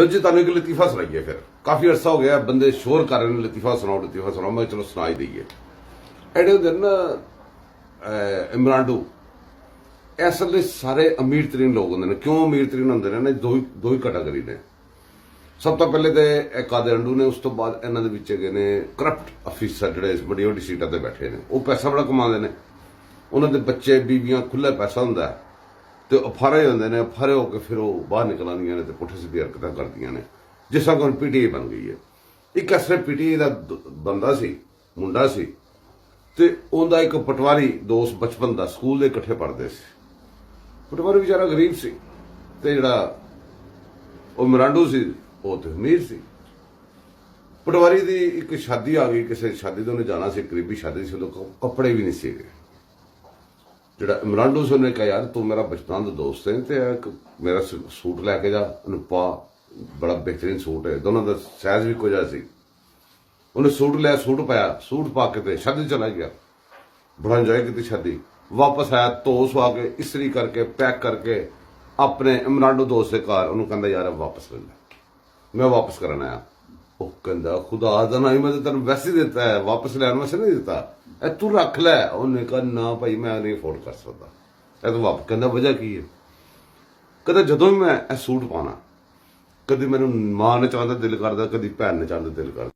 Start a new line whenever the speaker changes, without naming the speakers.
जी तुम एक लतीफा सुनाइए। फिर काफी अरसा हो गया बंदे शोर कर रहे हैं लतीफा सुनाओ। मैं चलो सुना ही दईए। एडे होंदे ना इमरान डू असल सारे अमीर तरीन लोग होंगे। क्यों अमीर तरीन होंगे ने? दो ही कैटागरी ने। सब तो पहले तो कादे अंडू ने, उस तो बाद इन्हों के गए ने करप्ट अफीसर जोड़े बड़ी बड़ी सीटां ते बैठे ने। वो पैसा बड़ा कमाते हैं। उन्होंने बच्चे बीबियां खुला पैसा होंगे तो अफारे होंगे ने। अफारे होकर फिर वो बाहर निकल आदियां ने, पुठे सीधी हरकतां करदियां ने। जिस तरह हुण पीटीआई बन गई है। एक ऐसे पीटीआई का बंदा सी, मुंडा सी, ते उनदा एक पटवारी दोस्त बचपन का स्कूल दे इकट्ठे पढ़ते सी। पटवारी बेचारा गरीब सी ते जिहड़ा वो मरांडू सी वो तो अमीर सी। पटवारी की एक शादी आ गई, किसी शादी तो उन्हें जाना सी, करीबी शादी सी, उन्हें कपड़े भी नहीं सी। जिहड़ा इमरान से उन्हें कहा यार तू मेरा बचपन का दोस्त है तो मेरा सूट लैके जा, उन्हें पा, बड़ा बेहतरीन सूट है। दोनों का साइज भी कुछ सी। उन्हें सूट लिया, सूट पाया, सूट पा के शादी चला गया। बड़ा इंजॉय की शादी। वापस आया धो सुहा के इस्त्री करके पैक करके अपने इमरान दोस्त के घर उन्होंने कहता यार वापस ले लै। मैं वापस करना आया। वो कहता खुदा दा ना ही मैं तेन वैसे ही दिता है, वापस लैन वैसे नहीं दिता, ए तू रख लै। उन्हें कहा ना भाई मैं नहीं अफोर्ड कर सकता। तो वापस कहता वजह की है? कहता जदों भी मैं सूट पाना, कभी मैनू मां ने चाहता दिल करता, कभी भैन ने चाहता दिल करता।